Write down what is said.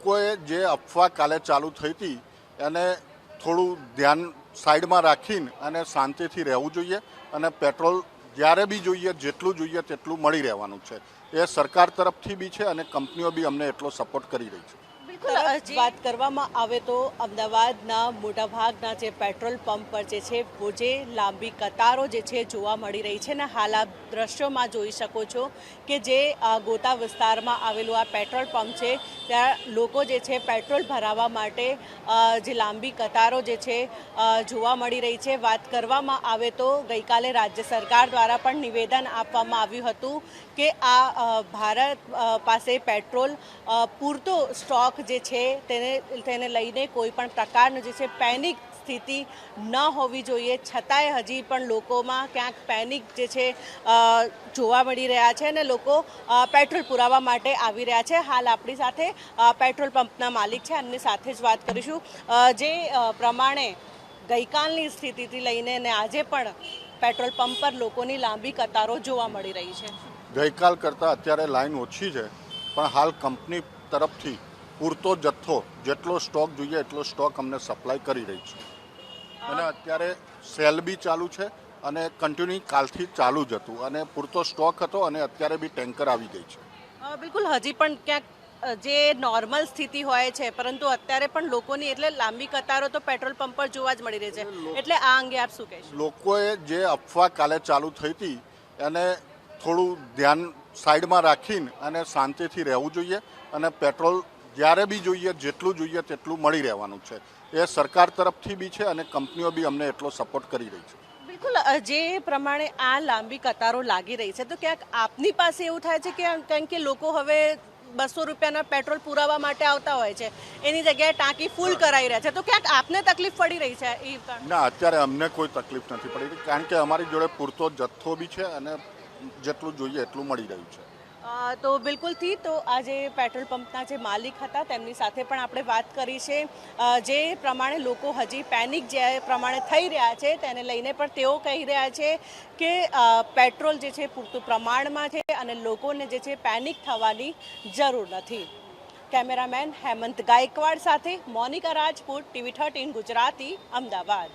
લોકોએ જે અફવા કાલે ચાલુ થઈ હતી એને થોડું ધ્યાન સાઈડમાં રાખીને અને શાંતિથી રહેવું જોઈએ અને પેટ્રોલ જ્યારે બી જોઈએ જેટલું જોઈએ તેટલું મળી રહેવાનું છે. એ સરકાર તરફથી બી છે અને કંપનીઓ બી અમને એટલો સપોર્ટ કરી રહી છે. વાત કરવામાં આવે તો અમદાવાદના મોટાભાગના જે પેટ્રોલ પંપ પર જે લાંબી કતારો જે છે જોવા મળી રહી છે ને હાલ આપ દ્રશ્યોમાં જોઈ શકો છો કે જે ગોતા વિસ્તારમાં આવેલું આ પેટ્રોલ પંપ છે ત્યાં લોકો જે છે પેટ્રોલ ભરાવવા માટે જે લાંબી કતારો જે છે જોવા મળી રહી છે. વાત કરવામાં આવે તો ગઈકાલે રાજ્ય સરકાર દ્વારા પણ નિવેદન આપવામાં આવ્યું હતું કે આ ભારત પાસે પેટ્રોલ પૂરતો સ્ટોક જે છે તેને લઈને કોઈ પણ પ્રકારનું જે છે પેનિક સ્થિતિ ન હોવી જોઈએ, છતાંય હજી પણ લોકોમાં ક્યાંક પેનિક જે છે જોવા મળી રહ્યા છે અને લોકો પેટ્રોલ પુરાવવા માટે આવી રહ્યા છે. હાલ આપણી સાથે પેટ્રોલ પંપના માલિક છે, એમની સાથે જ વાત કરીશું. જે પ્રમાણે ગઈકાલની સ્થિતિથી લઈને અને આજે પણ પેટ્રોલ પંપ પર લોકોની લાંબી કતારો જોવા મળી રહી છે. ગઈકાલ કરતાં અત્યારે લાઈન ઓછી છે, પણ હાલ કંપની તરફથી પૂરતો જથ્થો જેટલો સ્ટોક જોઈએ એટલો સ્ટોક અમને સપ્લાય કરી રહી છે અને અત્યારે સેલ બી ચાલુ છે અને કન્ટિન્યુ કાલથી ચાલુ જ હતું અને પૂરતો સ્ટોક હતો અને અત્યારે બી ટેન્કર આવી ગઈ છે. બિલકુલ હજી પણ ક્યાંક જે નોર્મલ સ્થિતિ હોય છે પરંતુ અત્યારે પણ લોકોની એટલે લાંબી કતારો તો પેટ્રોલ પંપ પર જોવા જ મળી રહી છે, એટલે આ અંગે આપ શું કહેશો? લોકોએ જે અફવા કાલે ચાલુ થઈ હતી એને થોડું ધ્યાન સાઈડમાં રાખીને અને શાંતિથી રહેવું જોઈએ અને પેટ્રોલ જ્યારે બી જોઈએ જેટલું જોઈએ તેટલું મળી રહેવાનું છે. એ સરકાર તરફથી બી છે અને કંપનીઓ બી અમને એટલો સપોર્ટ કરી રહી છે. બિલકુલ જે પ્રમાણે આ લાંબી કતારો લાગી રહી છે તો ક્યાંક આપની પાસે એવું થાય છે કે કારણ કે લોકો હવે 200 રૂપિયાના પેટ્રોલ પુરાવા માટે આવતા હોય છે, એની જગ્યાએ ટાંકી ફૂલ કરાવી રહ્યા છે, તો ક્યાંક આપને તકલીફ પડી રહી છે? ના, અત્યારે અમને કોઈ તકલીફ નથી પડી રહી કારણ કે અમારી જોડે પૂરતો જથ્થો બી છે અને જેટલું જોઈએ એટલું મળી રહ્યું છે. તો બિલકુલથી તો આ જે પેટ્રોલ પંપના જે માલિક હતા તેમની સાથે પણ આપણે વાત કરી છે. જે પ્રમાણે લોકો હજી પેનિક જે પ્રમાણે થઈ રહ્યા છે તેને લઈને પણ તેઓ કહી રહ્યા છે કે પેટ્રોલ જે છે પૂરતું પ્રમાણમાં છે અને લોકોને જે છે પેનિક થવાની જરૂર નથી. કેમેરામેન હેમંત ગાયકવાડ સાથે મોનિકા રાજપૂત, TV13 ગુજરાતી, અમદાવાદ.